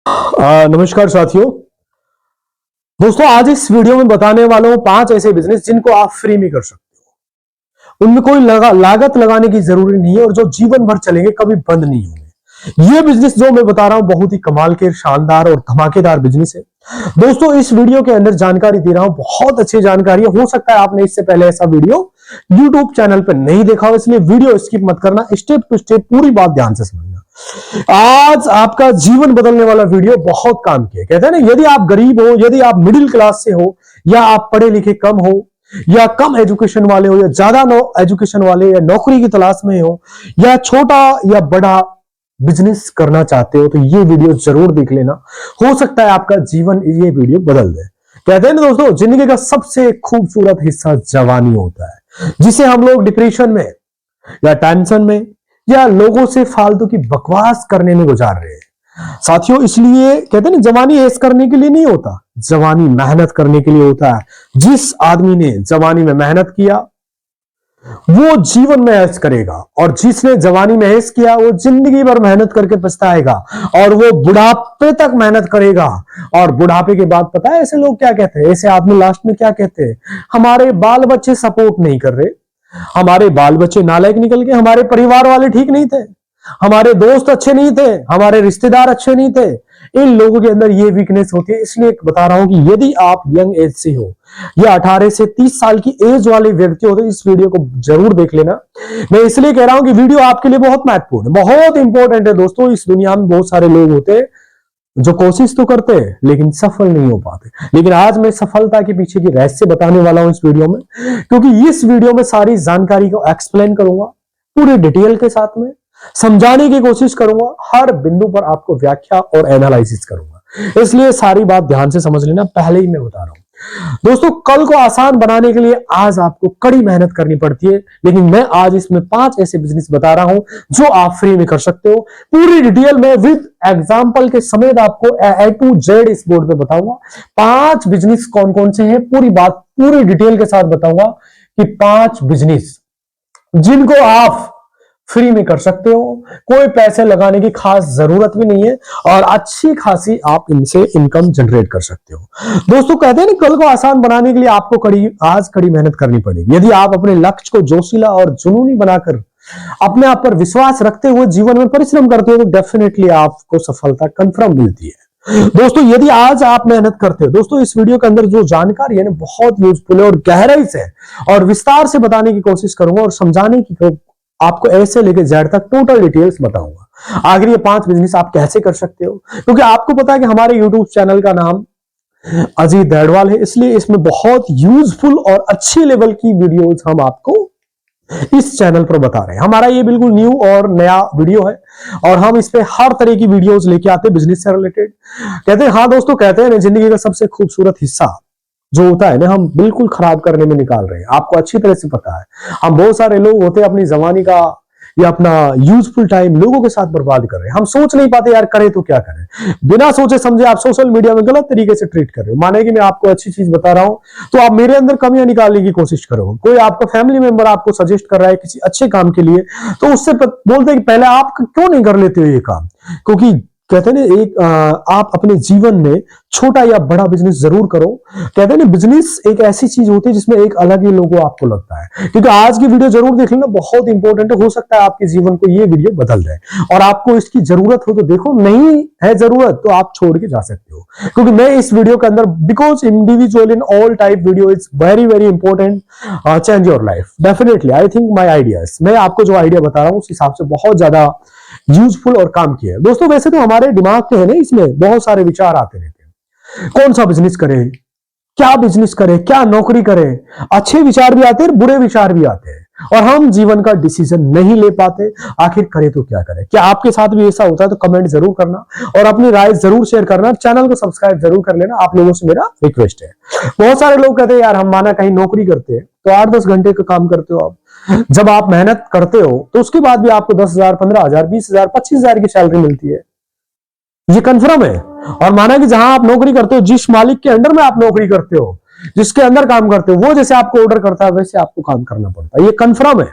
नमस्कार साथियों। दोस्तों, आज इस वीडियो में बताने वाला हूं 5 ऐसे बिजनेस जिनको आप फ्री में कर सकते हो। उनमें कोई लागत लगाने की जरूरी नहीं है और जो जीवन भर चलेंगे, कभी बंद नहीं होंगे। ये बिजनेस जो मैं बता रहा हूं बहुत ही कमाल के, शानदार और धमाकेदार बिजनेस है। दोस्तों, इस वीडियो के अंदर जानकारी दे रहा हूं, बहुत अच्छी जानकारी है। हो सकता है आपने इससे पहले ऐसा वीडियो यूट्यूब चैनल पर नहीं देखा हो, इसलिए वीडियो स्किप मत करना, स्टेप टू स्टेप पूरी बात ध्यान से समझना। आज आपका जीवन बदलने वाला वीडियो बहुत काम किया। कहते हैं ना, यदि आप गरीब हो, यदि आप मिडिल क्लास से हो, या आप पढ़े लिखे कम हो, या कम एजुकेशन वाले हो, या ज्यादा एजुकेशन वाले, या नौकरी की तलाश में हो, या छोटा या बड़ा बिजनेस करना चाहते हो, तो ये वीडियो जरूर देख लेना। हो सकता है आपका जीवन ये वीडियो बदल दे। कहते हैं ना दोस्तों, जिंदगी का सबसे खूबसूरत हिस्सा जवानी होता है, जिसे हम लोग डिप्रेशन में या टेंशन में या लोगों से फालतू की बकवास करने में गुजार रहे हैं साथियों। इसलिए कहते हैं ना, जवानी ऐश करने के लिए नहीं होता, जवानी मेहनत करने के लिए होता है। जिस आदमी ने जवानी में मेहनत किया वो जीवन में ऐश करेगा, और जिसने जवानी में ऐश किया वो जिंदगी भर मेहनत करके पछताएगा, और वो बुढ़ापे तक मेहनत करेगा। और बुढ़ापे के बाद पता है ऐसे लोग क्या कहते हैं, ऐसे आदमी लास्ट में क्या कहते हैं, हमारे बाल बच्चे सपोर्ट नहीं कर रहे, हमारे बाल बच्चे नालायक निकल गए, हमारे परिवार वाले ठीक नहीं थे, हमारे दोस्त अच्छे नहीं थे, हमारे रिश्तेदार अच्छे नहीं थे। इन लोगों के अंदर ये वीकनेस होती है। इसलिए बता रहा हूं कि यदि आप यंग एज से हो या 18 से 30 साल की एज वाले व्यक्ति हो, तो इस वीडियो को जरूर देख लेना। मैं इसलिए कह रहा हूं कि वीडियो आपके लिए बहुत महत्वपूर्ण है, बहुत इंपॉर्टेंट है। दोस्तों, इस दुनिया में बहुत सारे लोग होते हैं जो कोशिश तो करते हैं लेकिन सफल नहीं हो पाते। लेकिन आज मैं सफलता के पीछे की रहस्य बताने वाला हूं इस वीडियो में, क्योंकि इस वीडियो में सारी जानकारी को एक्सप्लेन करूंगा, पूरे डिटेल के साथ में समझाने की कोशिश करूंगा, हर बिंदु पर आपको व्याख्या और एनालिसिस करूंगा। इसलिए सारी बात ध्यान से समझ लेना, पहले ही मैं बता रहा हूं। दोस्तों, कल को आसान बनाने के लिए आज आपको कड़ी मेहनत करनी पड़ती है, लेकिन मैं आज इसमें 5 ऐसे बिजनेस बता रहा हूं जो आप फ्री में कर सकते हो। पूरी डिटेल में विद एग्जांपल के समेत आपको A to Z इस बोर्ड पे बताऊंगा। 5 बिजनेस कौन कौन से हैं, पूरी बात पूरी डिटेल के साथ बताऊंगा कि 5 बिजनेस जिनको आप फ्री में कर सकते हो, कोई पैसे लगाने की खास जरूरत भी नहीं है, और अच्छी खासी आप इनसे इनकम जनरेट कर सकते हो। दोस्तों, कहते हैं ना, कल को आसान बनाने के लिए आपको आज कड़ी मेहनत करनी पड़ेगी। यदि आप अपने लक्ष्य को जोशीला और जुनूनी बनाकर अपने आप पर विश्वास रखते हुए जीवन में परिश्रम करते हो, तो डेफिनेटली आपको सफलता कंफर्म मिलती है। दोस्तों, यदि आज आप मेहनत करते हो, दोस्तों इस वीडियो के अंदर जो जानकारी है ना, बहुत यूजफुल है और गहराई से और विस्तार से बताने की कोशिश करूंगा, और समझाने की आपको ऐसे लेके जेड तक टोटल डिटेल्स बताऊंगा। आखिर ये 5 बिजनेस आप कैसे कर सकते हो, क्योंकि आपको पता है कि हमारे यूट्यूब चैनल का नाम अजीत दर्डवाल है, इसलिए इसमें बहुत यूजफुल और अच्छी लेवल की वीडियोस हम आपको इस चैनल पर बता रहे हैं। हमारा ये बिल्कुल न्यू और नया वीडियो है, और हम इस पे हर तरह की वीडियोस लेके आते हैं बिजनेस से रिलेटेड। कहते हैं, हाँ दोस्तों, कहते हैं जिंदगी का सबसे खूबसूरत हिस्सा जो होता है ना, हम बिल्कुल खराब करने में निकाल रहे हैं। आपको अच्छी तरह से पता है, हम बहुत सारे लोग होते हैं अपनी जवानी का या अपना यूजफुल टाइम लोगों के साथ बर्बाद कर रहे हैं। हम सोच नहीं पाते यार करें तो क्या करें, बिना सोचे समझे आप सोशल मीडिया में गलत तरीके से ट्रीट कर रहे हो। माने कि मैं आपको अच्छी चीज बता रहा हूं तो आप मेरे अंदर कमियां निकालने की कोशिश करो। कोई आपका फैमिली मेंबर आपको सजेस्ट कर रहा है किसी अच्छे काम के लिए, तो उससे बोलते हैं कि पहले आप क्यों नहीं कर लेते हो ये काम, क्योंकि कहते हैं ना, एक आप अपने जीवन में छोटा या बड़ा बिजनेस जरूर करो। कहते हैं ना, बिजनेस एक ऐसी चीज होती है जिसमें एक अलग ही लोगो आपको लगता है। क्योंकि आज की वीडियो जरूर देख लेना, बहुत इंपॉर्टेंट है। हो सकता है आपके जीवन को ये वीडियो बदल जाए, और आपको इसकी जरूरत हो तो देखो, नहीं है जरूरत तो आप छोड़ के जा सकते हो। क्योंकि मैं इस वीडियो के अंदर, because individual in all type video is very very important, change your life definitely. I think my ideas, मैं आपको जो आइडिया बता रहा हूं उस हिसाब से बहुत ज्यादा यूजफुल और काम किया है। दोस्तों, वैसे तो हमारे दिमाग के है ना, इसमें बहुत सारे विचार आते रहते हैं, कौन सा बिजनेस करें, क्या बिजनेस करें, क्या नौकरी करें। अच्छे विचार भी आते हैं, बुरे विचार भी आते हैं, और हम जीवन का डिसीजन नहीं ले पाते। आखिर करें तो क्या करें। क्या आपके साथ भी ऐसा होता है तो कमेंट जरूर करना, और अपनी राय जरूर शेयर करना। चैनल को सब्सक्राइब जरूर कर लेना, आप लोगों से मेरा रिक्वेस्ट है। बहुत सारे लोग कहते हैं यार हम माना कहीं नौकरी करते हैं तो 8-10 घंटे का काम करते हो आप, जब आप मेहनत करते हो तो उसके बाद भी आपको 10,000, 15,000, 20,000, 25,000 की सैलरी मिलती है, ये कंफर्म है। और माना कि जहां आप नौकरी करते हो, जिस मालिक के अंडर में आप नौकरी करते हो, जिसके अंदर काम करते हो, वो जैसे आपको ऑर्डर करता है वैसे आपको काम करना पड़ता है, ये कंफर्म है।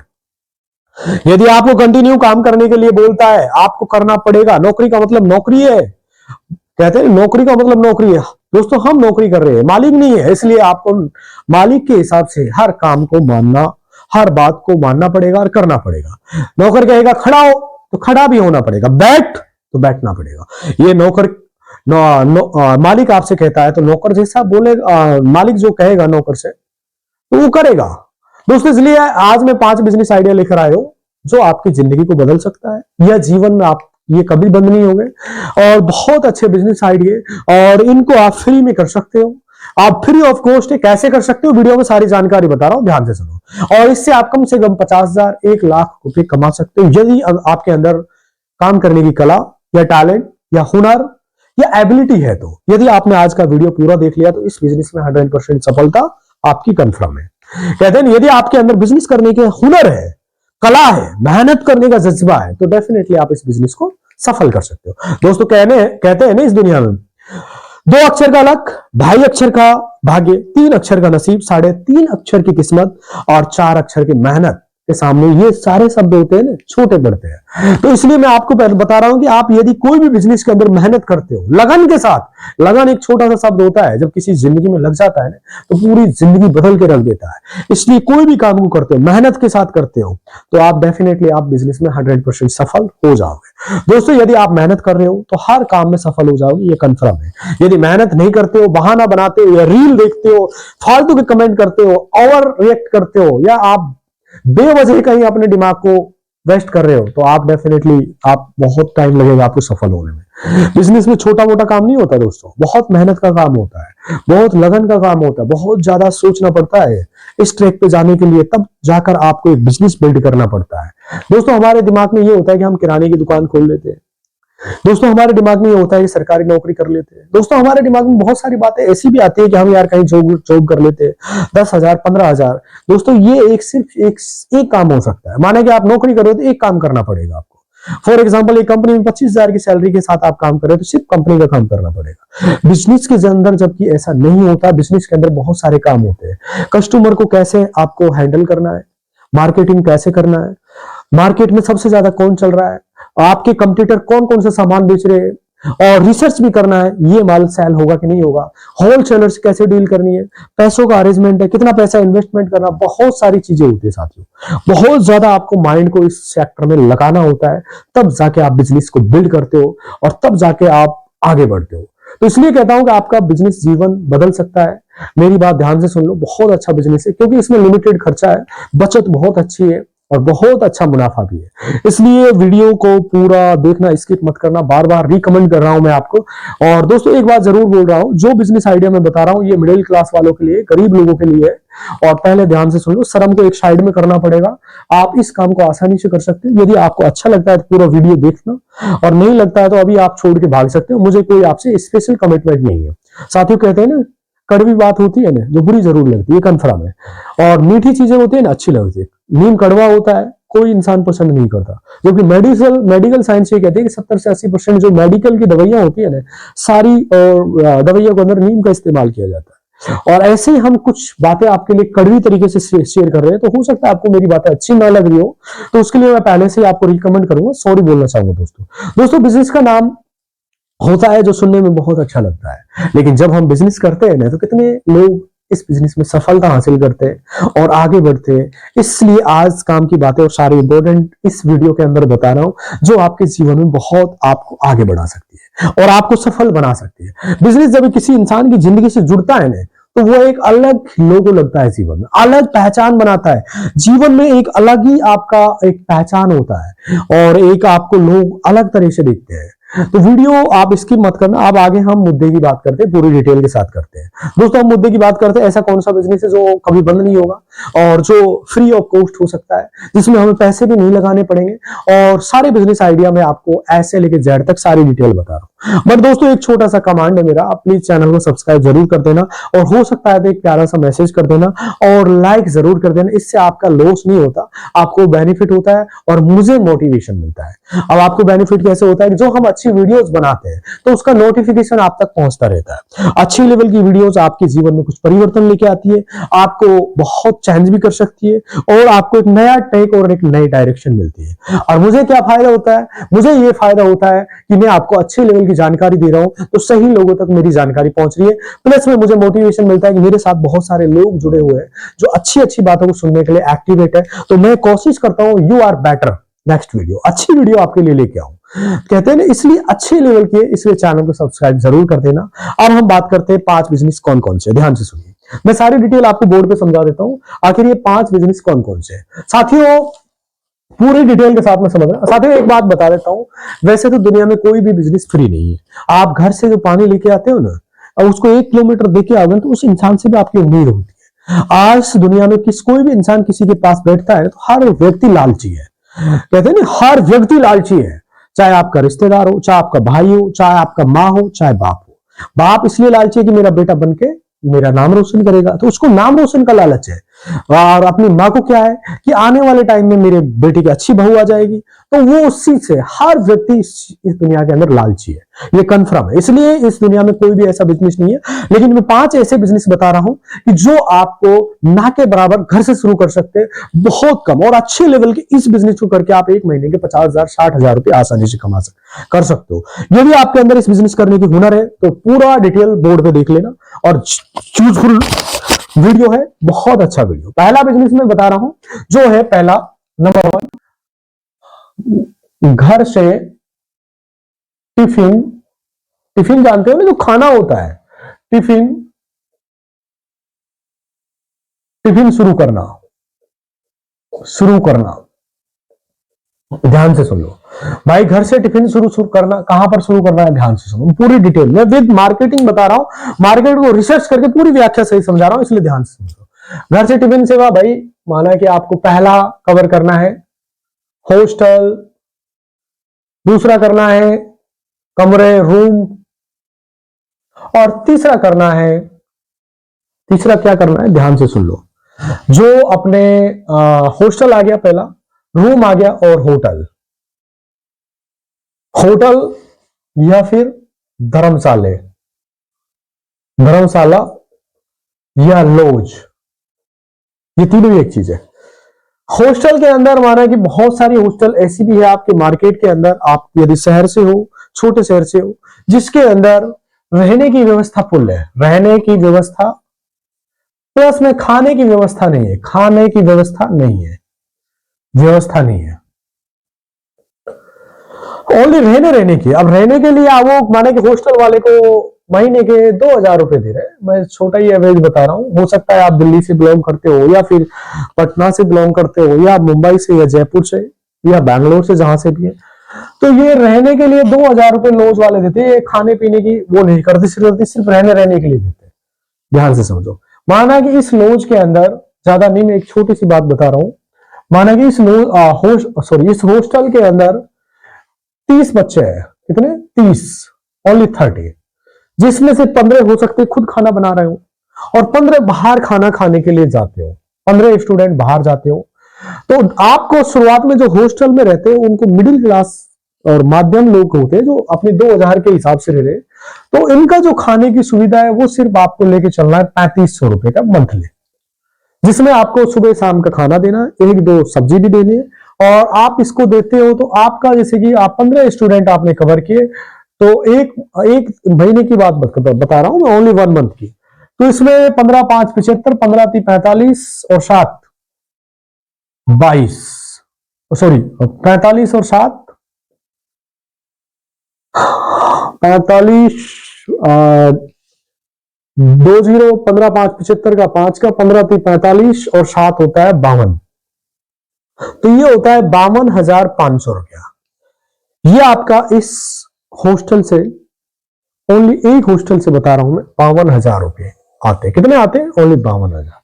यदि आपको कंटिन्यू काम करने के लिए बोलता है, आपको करना पड़ेगा। नौकरी का मतलब नौकरी है। कहते हैं नौकरी का मतलब नौकरी है। दोस्तों हम नौकरी कर रहे हैं, मालिक नहीं है, इसलिए आपको मालिक के हिसाब से हर काम को मानना, हर बात को मानना पड़ेगा और करना पड़ेगा। नौकर कहेगा खड़ा हो तो खड़ा भी होना पड़ेगा, बैठ तो बैठना पड़ेगा। ये नौकर मालिक आपसे कहता है तो नौकर जैसा बोले, मालिक जो कहेगा नौकर से तो वो करेगा। दोस्तों इसलिए आज मैं 5 बिजनेस आइडिया लेकर आया हूं जो आपकी जिंदगी को बदल सकता है। यह जीवन में आप ये कभी बंद नहीं होंगे, और बहुत अच्छे बिजनेस आइडिया, और इनको आप फ्री में कर सकते हो। आप फ्री ऑफ कॉस्ट कैसे कर सकते हो, वीडियो में सारी जानकारी बता रहा हूं, ध्यान से सुनो। और इससे आप कम से कम 50,000 1 लाख रुपए कमा सकते हो यदि आपके अंदर काम करने की कला या टैलेंट या हुनर या एबिलिटी है। तो यदि आपने आज का वीडियो पूरा देख लिया तो इस बिजनेस में 100% सफलता आपकी कंफर्म है। कहते हैं यदि आपके अंदर बिजनेस करने के हुनर है, कला है, मेहनत करने का जज्बा है, तो डेफिनेटली आप इस बिजनेस को सफल कर सकते हो। दोस्तों कहते हैं ना, इस दुनिया में 2 अक्षर का लक, 2.5 अक्षर का भाग्य, 3 अक्षर का नसीब, 3.5 अक्षर की किस्मत और 4 अक्षर की मेहनत के सामने ये सारे शब्द होते हैं ना, छोटे पड़ते हैं। तो इसलिए मैं आपको बता रहा हूं कि आप यदि कोई भी बिजनेस के अंदर मेहनत करते हो लगन के साथ, लगन एक छोटा सा शब्द होता है, जब किसी जिंदगी में लग जाता है ना तो पूरी जिंदगी बदल के रख देता है। इसलिए कोई भी काम को करते हो, मेहनत के साथ करते हो, तो आप डेफिनेटली आप बिजनेस में 100% सफल हो जाओगे। दोस्तों यदि आप मेहनत कर रहे हो तो हर काम में सफल हो जाओगे, ये कंफर्म है। यदि मेहनत नहीं करते हो, बहाना बनाते हो या रील देखते हो, फालतू के कमेंट करते हो, ओवर रिएक्ट करते हो, या आप बेवजह कहीं अपने दिमाग को वेस्ट कर रहे हो, तो आप डेफिनेटली आप बहुत टाइम लगेगा आपको सफल होने में। बिजनेस में छोटा मोटा काम नहीं होता दोस्तों, बहुत मेहनत का काम होता है, बहुत लगन का काम होता है, बहुत ज्यादा सोचना पड़ता है इस ट्रैक पे जाने के लिए, तब जाकर आपको एक बिजनेस बिल्ड करना पड़ता है। दोस्तों हमारे दिमाग में ये होता है कि हम किराने की दुकान खोल लेते हैं, दोस्तों हमारे दिमाग में ये होता है कि सरकारी नौकरी कर लेते हैं, दोस्तों हमारे दिमाग में बहुत सारी बातें ऐसी भी आती है कि हम यार कहीं जॉब कर लेते हैं, 10,000 15,000। दोस्तों ये सिर्फ एक काम हो सकता है। माने कि आप नौकरी कर रहे हो तो एक काम करना पड़ेगा आपको। फॉर एग्जाम्पल एक कंपनी में 25,000 की सैलरी के साथ आप काम कर रहे हो तो सिर्फ कंपनी का काम करना पड़ेगा। बिजनेस के अंदर जबकि ऐसा नहीं होता, बिजनेस के अंदर बहुत सारे काम होते हैं। कस्टमर को कैसे आपको हैंडल करना है, मार्केटिंग कैसे करना है, मार्केट में सबसे ज्यादा कौन चल रहा है, आपके कंपटीटर कौन कौन से सामान बेच रहे हैं, और रिसर्च भी करना है ये माल सेल होगा कि नहीं होगा, होलसेलर से कैसे डील करनी है, पैसों का अरेंजमेंट है, कितना पैसा इन्वेस्टमेंट करना, बहुत सारी चीजें होती है साथियों। बहुत ज्यादा आपको माइंड को इस सेक्टर में लगाना होता है, तब जाके आप बिजनेस को बिल्ड करते हो और तब जाके आप आगे बढ़ते हो। तो इसलिए कहता हूं कि आपका बिजनेस जीवन बदल सकता है। मेरी बात ध्यान से सुन लो, बहुत अच्छा बिजनेस है क्योंकि इसमें लिमिटेड खर्चा है, बचत बहुत अच्छी है और बहुत अच्छा मुनाफा भी है। इसलिए वीडियो को पूरा देखना, स्किप मत करना, बार बार रिकमेंड कर रहा हूं मैं आपको। और दोस्तों एक बात जरूर बोल रहा हूं, जो बिजनेस आइडिया मैं बता रहा हूं ये मिडिल क्लास वालों के लिए, गरीब लोगों के लिए है। और पहले ध्यान से सुन लो, शर्म को एक साइड में करना पड़ेगा, आप इस काम को आसानी से कर सकते हैं। यदि आपको अच्छा लगता है तो पूरा वीडियो देखना, और नहीं लगता है तो अभी आप छोड़ के भाग सकते हो, मुझे कोई आपसे स्पेशल कमिटमेंट नहीं है। साथियों कहते हैं ना, कड़वी बात होती है ना जो बुरी जरूर लगती है, कंफर्म है, और मीठी चीजें होती है ना अच्छी लगती है। नीम कड़वा होता है, कोई इंसान पसंद नहीं करता, क्योंकि मेडिकल साइंस ये कहते हैं कि 70 से 80% जो मेडिकल की दवाइयां होती है ना, सारी दवाइयों के अंदर नीम का इस्तेमाल किया जाता है। और ऐसे ही हम कुछ बातें आपके लिए कड़वी तरीके से शेयर कर रहे हैं, तो हो सकता है आपको मेरी बातें अच्छी ना लग रही हो, तो उसके लिए मैं पहले से ही आपको रिकमेंड करूंगा, सॉरी बोलना चाहूंगा। दोस्तों बिजनेस का नाम होता है जो सुनने में बहुत अच्छा लगता है, लेकिन जब हम बिजनेस करते हैं ना तो कितने लोग इस बिजनेस में सफलता हासिल करते हैं और आगे बढ़ते हैं। इसलिए आज काम की बातें और सारे इंपॉर्टेंट इस वीडियो के अंदर बता रहा हूं जो आपके जीवन में बहुत आपको आगे बढ़ा सकती है और आपको सफल बना सकती है। बिजनेस जब किसी इंसान की जिंदगी से जुड़ता है ना तो वो एक अलग लोगो लगता है, जीवन में अलग पहचान बनाता है, जीवन में एक अलग ही आपका एक पहचान होता है और एक आपको लोग अलग तरह से देखते हैं। तो वीडियो आप स्किप मत करना। अब आगे हम मुद्दे की बात करते हैं, पूरी डिटेल के साथ करते हैं। दोस्तों हम मुद्दे की बात करते हैं, ऐसा कौन सा बिजनेस है जो कभी बंद नहीं होगा और जो फ्री ऑफ कॉस्ट हो सकता है, जिसमें हमें पैसे भी नहीं लगाने पड़ेंगे, और सारे बिजनेस आइडिया में आपको ऐसे लेके जेड तक सारी डिटेल बता रहा हूं। बट दोस्तों एक छोटा सा कमांड है मेरा, आप प्लीज चैनल को सब्सक्राइब जरूर कर देना, और हो सकता है तो एक प्यारा सा मैसेज कर देना और लाइक जरूर कर देना। इससे आपका लॉस नहीं होता, आपको बेनिफिट होता है और मुझे मोटिवेशन मिलता है। अब आपको बेनिफिट कैसे होता है कि जो हम अच्छी वीडियोस बनाते हैं तो उसका नोटिफिकेशन आप तक पहुंचता रहता है। अच्छी लेवल की वीडियोस आपके जीवन में कुछ परिवर्तन लेके आती है, आपको बहुत चेंज भी कर सकती है और आपको एक नया टेक और एक नई डायरेक्शन मिलती है। और मुझे क्या फायदा होता है? मुझे ये फायदा होता है कि मैं आपको अच्छे लेवल की जानकारी दे रहा हूं तो सही लोगों तक मेरी जानकारी पहुंच रही है। प्लस में मुझे मोटिवेशन मिलता है कि मेरे साथ बहुत सारे लोग जुड़े हुए हैं जो अच्छी अच्छी बातों को सुनने के लिए एक्टिवेट है। तो मैं कोशिश करता हूं you are better, next video अच्छी वीडियो आपके लिए लेके आऊं। कहते हैं ना, इसलिए अच्छे लेवल के, इसलिए चैनल को सब्सक्राइब जरूर कर देना। अब हम बात करते हैं 5 बिजनेस कौन कौन से। ध्यान से सुनिए, मैं सारी डिटेल आपको बोर्ड पे समझा देता हूं। आखिर ये 5 बिजनेस कौन कौन से हैं साथियों, पूरी डिटेल के साथ में समझना। साथियों एक बात बता देता हूं, वैसे तो दुनिया में कोई भी बिजनेस फ्री नहीं है। आप घर से जो पानी लेके आते हो ना, और उसको 1 किलोमीटर देके आओगे तो उस इंसान से भी आपकी उम्मीद होती है। आज दुनिया में कोई भी इंसान किसी के पास बैठता है तो हर व्यक्ति लालची है। कहते हैं ना, हर व्यक्ति लालची है, चाहे आपका रिश्तेदार हो, चाहे आपका भाई हो, चाहे आपका माँ हो, चाहे बाप हो। बाप इसलिए लालची है कि मेरा बेटा बनके मेरा नाम रोशन करेगा, तो उसको नाम रोशन का लालच है। और अपनी माँ को क्या है कि आने वाले टाइम में मेरे बेटे की अच्छी बहू आ जाएगी, तो वो उसी से हर व्यक्ति इस दुनिया के अंदर लालची है, ये कंफर्म है। इसलिए इस दुनिया में कोई भी ऐसा बिजनेस नहीं है। लेकिन मैं 5 ऐसे बिजनेस बता रहा हूं कि जो आपको ना के बराबर घर से शुरू कर सकते हैं, बहुत कम और अच्छे लेवल के। इस बिजनेस को करके आप 1 महीने के 50,000 60,000 रुपए आसानी से कर सकते हो। यदि आपके अंदर इस बिजनेस करने की हुनर है तो पूरा डिटेल बोर्ड पे देख लेना और चूजफुल वीडियो है, बहुत अच्छा वीडियो। पहला बिजनेस मैं बता रहा हूं जो है पहला, नंबर 1, घर से टिफिन। टिफिन जानते हो ना, जो खाना होता है, टिफिन शुरू करना। ध्यान से सुन लो भाई, घर से टिफिन शुरू करना, कहां पर शुरू करना है, ध्यान से सुनो पूरी डिटेल में। विद मार्केटिंग बता रहा हूं, मार्केट को रिसर्च करके पूरी व्याख्या सही समझा रहा हूं, इसलिए ध्यान से सुनो। घर से टिफिन सेवा भाई, माना कि आपको पहला कवर करना है हॉस्टल, दूसरा करना है कमरे रूम, और तीसरा क्या करना है, ध्यान से सुन लो। जो अपने हॉस्टल आ गया पहला, रूम आ गया, और होटल या फिर धर्मशाला या लॉज, ये तीनों ही एक चीज है। हॉस्टल के अंदर माना कि बहुत सारी हॉस्टल ऐसी भी है आपके मार्केट के अंदर, आप यदि शहर से हो, छोटे शहर से हो, जिसके अंदर रहने की व्यवस्था फुल है, रहने की व्यवस्था प्लस में खाने की व्यवस्था नहीं है, व्यवस्था नहीं है, ओनली रहने की। अब रहने के लिए आप वो माने कि हॉस्टल वाले को महीने के 2,000 रुपए दे रहे हैं। मैं छोटा ही एवरेज बता रहा हूं, हो सकता है आप दिल्ली से बिलोंग करते हो, या फिर पटना से बिलोंग करते हो, या मुंबई से, या जयपुर से, या बैंगलोर से, जहां से भी है। तो ये रहने के लिए 2,000 रुपए लॉज वाले देते हैं, खाने पीने की वो नहीं करते, सिर्फ रहने के लिए देते हैं। ध्यान से समझो, माना कि इस लॉज के अंदर, ज्यादा नहीं, मैं एक छोटी सी बात बता रहा हूं, माना कि इस हॉस्टल के अंदर 30 बच्चे हैं। कितने? 30, ओनली 30, जिसमें से 15 हो सकते खुद खाना बना रहे हो, और 15 बाहर खाना खाने के लिए जाते हो, 15 स्टूडेंट बाहर जाते हो। तो आपको शुरुआत में जो हॉस्टल में रहते हैं उनको मिडिल क्लास और माध्यम लोग होते हैं जो अपने 2,000 के हिसाब से रह रहे, तो इनका जो खाने की सुविधा है वो सिर्फ आपको लेके चलना है 3500 रुपए का मंथली, जिसमें आपको सुबह शाम का खाना देना है, 1-2 सब्जी भी देनी है। और आप इसको देते हो तो आपका, जैसे कि आप 15 स्टूडेंट आपने कवर किए, तो एक महीने की बात बता रहा हूं मैं, ओनली 1 मंथ की। तो इसमें 15 5 75, 15 3 45 और 7 22, सॉरी 45 और 7 45, 20, 15 5 75 का 5 का, 15 3 45 और 7 होता है 52। तो ये होता है 52,500 रुपया। ये आपका इस हॉस्टल से, ओनली एक हॉस्टल से बता रहा हूं मैं, 52,000 रुपए आते। कितने आते हैं? ओनली 52,000,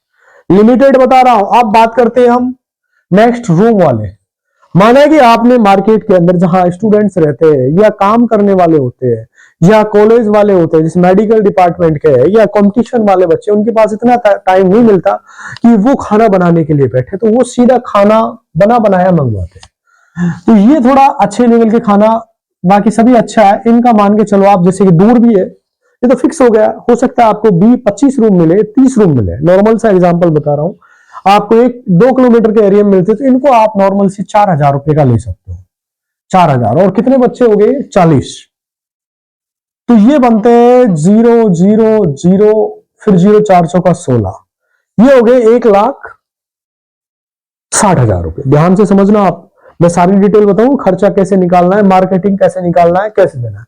लिमिटेड बता रहा हूं। अब बात करते हैं हम नेक्स्ट रूम वाले। माना कि आपने मार्केट के अंदर जहां स्टूडेंट्स रहते हैं, या काम करने वाले होते हैं, या कॉलेज वाले होते हैं, जैसे मेडिकल डिपार्टमेंट के है, या कंपटीशन वाले बच्चे, उनके पास इतना टाइम नहीं मिलता कि वो खाना बनाने के लिए बैठे, तो वो सीधा खाना बनाया मंगवाते हैं। तो ये थोड़ा अच्छे लेवल के खाना, बाकी सभी अच्छा है इनका, मान के चलो आप, जैसे कि दूर भी है, ये तो फिक्स हो गया। हो सकता है आपको 20-25 रूम मिले, 30 रूम मिले, नॉर्मल सा एग्जांपल बता रहा हूं। आपको 1-2 किलोमीटर के एरिया में मिलते हैं, तो इनको आप नॉर्मल से 4,000 रुपए का ले सकते हो। 4,000 और कितने बच्चे हो गए? 40। तो ये बनते हैं 0, 0, 0 फिर 0, 400 का 16, ये हो गए 1,60,000 रुपए। ध्यान से समझना आप, मैं सारी डिटेल बताऊं, खर्चा कैसे निकालना है, मार्केटिंग कैसे निकालना है, कैसे देना है।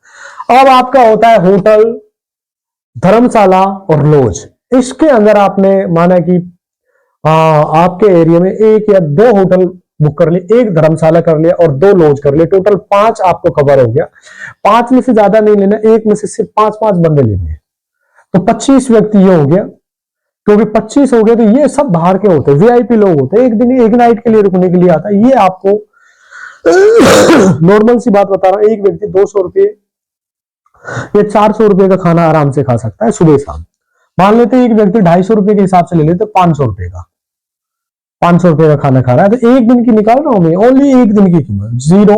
अब आपका होता है होटल, धर्मशाला और लॉज। इसके अंदर आपने माना कि आपके एरिया में 1 या 2 होटल बुक कर लिए, 1 धर्मशाला कर लिया और 2 लॉज कर लिए, टोटल 5 आपको कवर हो गया। 5 में से ज्यादा नहीं लेना, 1 में से सिर्फ 5-5 बंदे लेने, तो 25 व्यक्ति ये हो गया। क्योंकि 25 हो गए तो ये सब बाहर के होते हैं, वीआईपी लोग होते हैं, एक दिन एक नाइट के लिए रुकने के लिए आता है। ये आपको नॉर्मल सी बात बता रहा हूं, एक व्यक्ति 200 रुपये या 400 रुपये का खाना आराम से खा सकता है सुबह शाम। मान लेते एक व्यक्ति 250 रुपए के हिसाब से ले लेते 500 रुपए का, 500 रुपए का खाना खा रहा है, तो एक दिन की निकाल रहा हूं मैं, ओनली एक दिन की कीमत 0,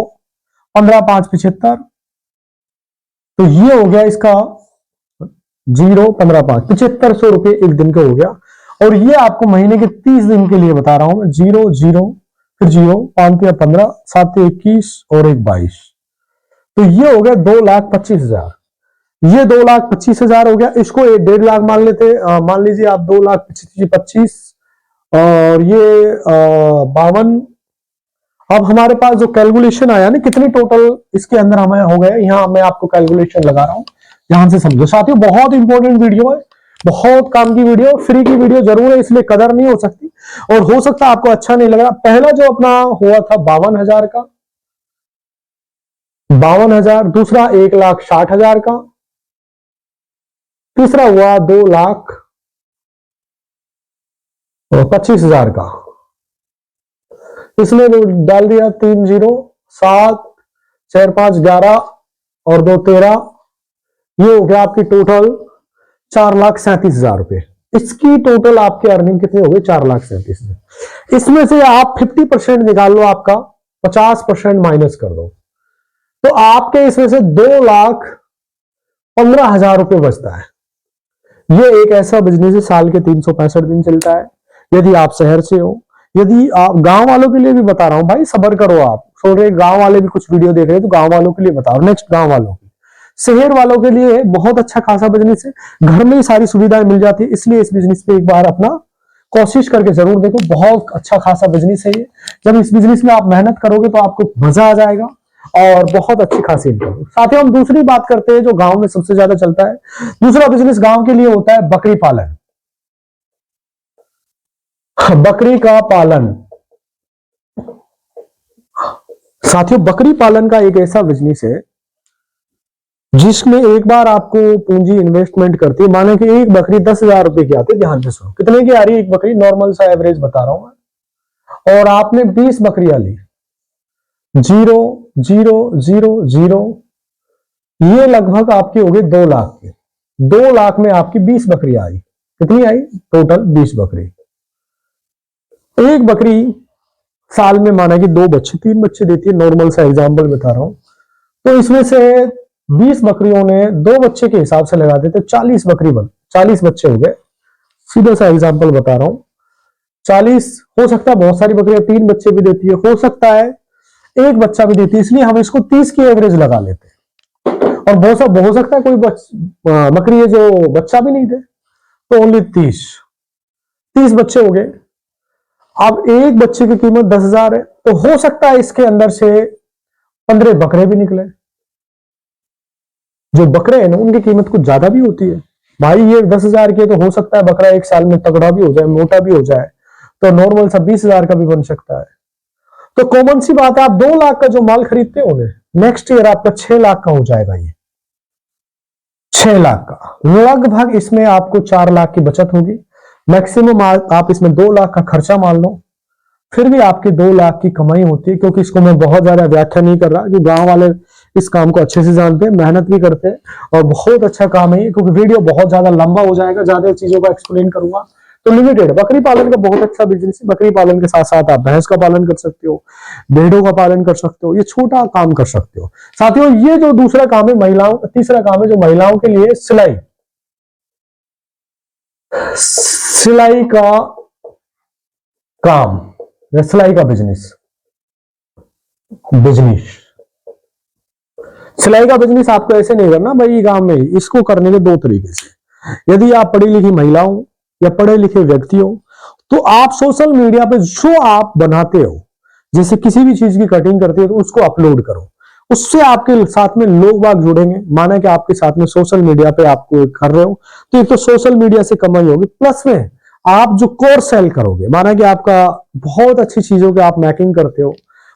15, 5, 75, तो ये हो गया इसका 0, 15, 5, 7500 रुपए एक दिन का हो गया। और ये आपको महीने के 30 दिन के लिए बता रहा हूं मैं, 0, 0 फिर 0, 5 या 15, 7 या 21 और 1 22, तो ये हो गया 2,25,000। ये 2,25,000 हो गया। इसको 1.5 लाख मान लेते, मान लीजिए आप 2,25,25 और ये 52। अब हमारे पास जो कैलकुलेशन आया ना, कितनी टोटल इसके अंदर हमें हो गए, यहां मैं आपको कैलकुलेशन लगा रहा हूं, ध्यान से समझो साथियों। बहुत इंपॉर्टेंट वीडियो है, बहुत काम की वीडियो, फ्री की वीडियो जरूर है, इसलिए कदर नहीं हो सकती और हो सकता है आपको अच्छा नहीं लग रहा। पहला जो अपना हुआ था 52,000 का, 52,000, दूसरा 1,60,000 का, तीसरा हुआ 2,25,000 का। इसमें डाल दिया 3 0, 7, 4, 5, 11 और 2, 13, ये हो गया आपकी टोटल 4,37,000 रुपए। इसकी टोटल आपकी अर्निंग कितनी हो गई? 4,37,000। इसमें से आप 50% निकाल लो, आपका 50% माइनस कर दो, तो आपके इसमें से 2,15,000 रुपए बचता है। ये एक ऐसा बिजनेस है, साल के 365 दिन चलता है। यदि आप शहर से हो, यदि आप गांव वालों के लिए भी बता रहा हूं भाई, सबर करो। आप सुन रहे गांव वाले भी कुछ वीडियो देख रहे हैं, तो गांव वालों के लिए बता रहा हूं, नेक्स्ट गांव वालों की। शहर वालों के लिए बहुत अच्छा खासा बिजनेस है, घर में ही सारी सुविधाएं मिल जाती है, इसलिए इस बिजनेस पे एक बार अपना कोशिश करके जरूर देखो। बहुत अच्छा खासा बिजनेस है ये। जब इस बिजनेस में आप मेहनत करोगे तो आपको मजा आ जाएगा और बहुत अच्छी खासी इनकम। साथ ही हम दूसरी बात करते हैं जो गांव में सबसे ज्यादा चलता है। दूसरा बिजनेस गांव के लिए होता है बकरी पालन। बकरी का पालन, साथियों बकरी पालन का एक ऐसा बिजनेस है जिसमें एक बार आपको पूंजी इन्वेस्टमेंट करती है। माने कि एक बकरी 10,000 रुपए की आती है, ध्यान से सुनो कितने की आ रही है एक बकरी, नॉर्मल सा एवरेज बता रहा हूं मैं, और आपने 20 बकरियां ली, 0, 0, 0, 0, ये लगभग आपकी हो गई 2 लाख की। 2 लाख में आपकी 20 बकरियां आई। कितनी आई? टोटल 20 बकरी। एक बकरी साल में माना कि 2 बच्चे 3 बच्चे देती है, नॉर्मल सा एग्जांपल बता रहा हूं। तो इसमें से 20 बकरियों ने 2 बच्चे के हिसाब से लगा देते, 40 बकरी बन 40 बच्चे हो गए। सीधा सा एग्जांपल बता रहा हूं, 40 हो सकता है बहुत सारी बकरियां 3 बच्चे भी देती है, हो सकता है 1 बच्चा भी देती है, इसलिए हम इसको 30 की एवरेज लगा लेते हैं। और बहुत हो सकता है कोई बकरी है जो बच्चा भी नहीं दे, तो ओनली 30 बच्चे हो गए। अब एक बच्चे की कीमत 10,000 है, तो हो सकता है इसके अंदर से 15 बकरे भी निकले। जो बकरे हैं ना उनकी कीमत कुछ ज्यादा भी होती है भाई, ये 10,000 की, तो हो सकता है बकरा एक साल में तगड़ा भी हो जाए, मोटा भी हो जाए, तो नॉर्मल सा 20,000 का भी बन सकता है। तो कॉमन सी बात है, आप 2 लाख का जो माल खरीदते हो नेक्स्ट ईयर आपका 6 लाख का हो जाएगा। ये 6 लाख का लगभग, इसमें आपको 4 लाख की बचत होगी मैक्सिमम। आप इसमें 2 लाख का खर्चा मान लो, फिर भी आपकी 2 लाख की कमाई होती है। क्योंकि इसको मैं बहुत ज्यादा व्याख्या नहीं कर रहा, कि गांव वाले इस काम को अच्छे से जानते हैं, मेहनत भी करते हैं और बहुत अच्छा काम है। क्योंकि वीडियो बहुत ज्यादा लंबा हो जाएगा, ज्यादा चीजों का एक्सप्लेन करूंगा, तो लिमिटेड। बकरी पालन का बहुत अच्छा बिजनेस है। बकरी पालन के साथ साथ आप भैंस का पालन कर सकते हो, भेड़ों का पालन कर सकते हो, ये छोटा काम कर सकते हो। साथियों ये जो दूसरा काम है महिलाओं, तीसरा काम है जो महिलाओं के लिए सिलाई। सिलाई का काम या सिलाई का बिजनेस। बिजनेस सिलाई का बिजनेस आपको ऐसे नहीं करना भाई काम में, इसको करने के दो तरीके से। यदि आप पढ़ी लिखी महिला हो या पढ़े लिखे व्यक्ति हो तो आप सोशल मीडिया पे जो आप बनाते हो, जैसे किसी भी चीज की कटिंग करते हो तो उसको अपलोड करो, उससे आपके साथ में लोग बाग जुड़ेंगे। माना कि आपके साथ में सोशल मीडिया पे आपको कर रहे हो तो एक तो सोशल मीडिया से कमाई होगी, प्लस में आप जो कोर्स सेल करोगे, माना कि आपका बहुत अच्छी चीजों के आप मैकिंग करते हो,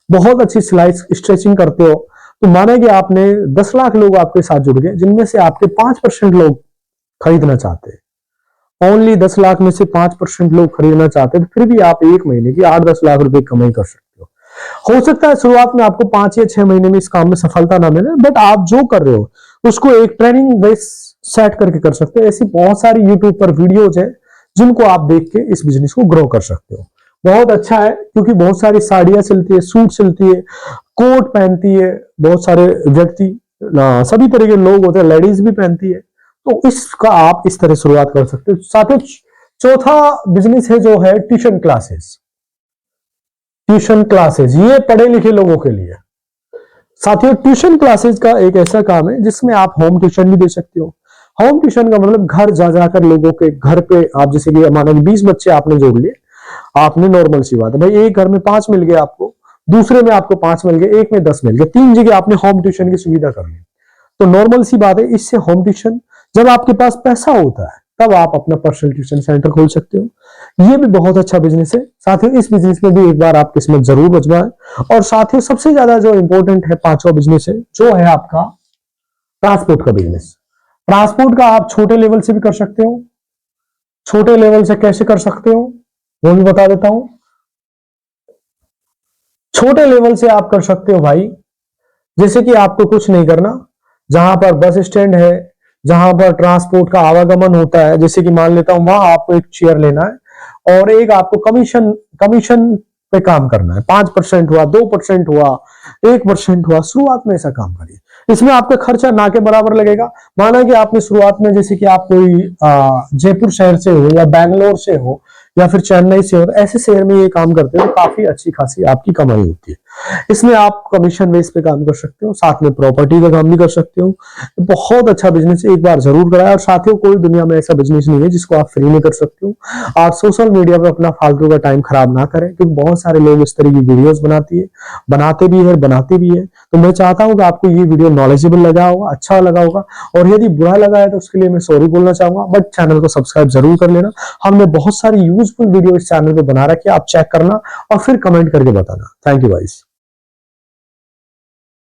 बहुत अच्छी सिलाई स्ट्रेचिंग करते हो, तो माना कि आपने 10 लाख लोग आपके साथ जुड़ गए, जिनमें से आपके 5% लोग खरीदना चाहते हैं। ओनली 10 लाख में से 5% लोग खरीदना चाहते हैं, तो फिर भी आप एक महीने की 8-10 लाख रुपए कमाई कर सकते हो सकता है शुरुआत में आपको 5 या 6 महीने में इस काम में सफलता ना मिले, बट आप जो कर रहे हो उसको एक ट्रेनिंग बेस सेट करके कर सकते हो। ऐसी बहुत सारी यूट्यूब पर वीडियोज है जिनको आप देख के इस बिजनेस को ग्रो कर सकते हो। बहुत अच्छा है क्योंकि बहुत सारी साड़ियां सिलती है, सूट सिलती है, कोट पहनती है, बहुत सारे व्यक्ति सभी तरह के लोग होते हैं, लेडीज भी पहनती है, तो इसका आप इस तरह शुरुआत कर सकते हो। साथ ही चौथा बिजनेस है जो है ट्यूशन क्लासेस। ट्यूशन क्लासेस ये पढ़े लिखे लोगों के लिए। साथियों ट्यूशन क्लासेस का एक ऐसा काम है जिसमें आप होम ट्यूशन भी दे सकते हो। होम ट्यूशन का मतलब घर जा जाकर लोगों के घर पे आप, जैसे कि माना 20 बच्चे आपने जोड़ लिए, आपने नॉर्मल सी बात है भाई, एक घर में 5 मिल गए आपको, दूसरे में आपको 5 मिल गए, एक में 10 मिल गए, 3 जगह आपने होम ट्यूशन की सुविधा कर ली। तो नॉर्मल सी बात है, इससे होम ट्यूशन, जब आपके पास पैसा होता है तब आप अपना पर्सनल ट्यूशन सेंटर खोल सकते हो। ये भी बहुत अच्छा बिजनेस है। साथ ही इस बिजनेस में भी एक बार आप किस्मत जरूर आजमाएं। और साथ ही सबसे ज्यादा जो इंपॉर्टेंट है, पांचवा बिजनेस है जो है आपका ट्रांसपोर्ट का बिजनेस। ट्रांसपोर्ट का आप छोटे लेवल से भी कर सकते हो। छोटे लेवल से कैसे कर सकते हो वो भी बता देता हूं। छोटे लेवल से आप कर सकते हो भाई, जैसे कि आपको कुछ नहीं करना, जहां पर बस स्टैंड है, जहां पर ट्रांसपोर्ट का आवागमन होता है, जैसे कि मान लेता हूं वहां आपको एक चेयर लेना है और एक आपको कमीशन कमीशन पे काम करना है। 5% हुआ, 2% हुआ, 1% हुआ, शुरुआत में ऐसा काम करिए। इसमें आपका खर्चा ना के बराबर लगेगा। माना कि आपने शुरुआत में, जैसे कि आप कोई जयपुर शहर से हो या बैंगलोर से हो या फिर चेन्नई से हो, तो ऐसे शहर में ये काम करते हो तो काफी अच्छी खासी आपकी कमाई होती है। इसमें आप कमीशन बेस पे काम कर सकते हो, साथ में प्रॉपर्टी का काम भी कर सकते हो। बहुत अच्छा बिजनेस, एक बार जरूर कराया। और साथियों कोई दुनिया में ऐसा बिजनेस नहीं है जिसको आप फ्री में कर सकते हो। आप सोशल मीडिया पर अपना फालतू का टाइम खराब ना करें, क्योंकि बहुत सारे लोग इस तरह की वीडियोस बनाते भी है। तो मैं चाहता हूं कि आपको ये वीडियो नॉलेजेबल लगा होगा, अच्छा लगा होगा, और यदि बुरा लगा है तो उसके लिए मैं सॉरी बोलना चाहूंगा, बट चैनल को सब्सक्राइब जरूर कर लेना। हमने बहुत सारी यूजफुल वीडियो इस चैनल पे बना रखी है, आप चेक करना और फिर कमेंट करके बताना। Thank you guys.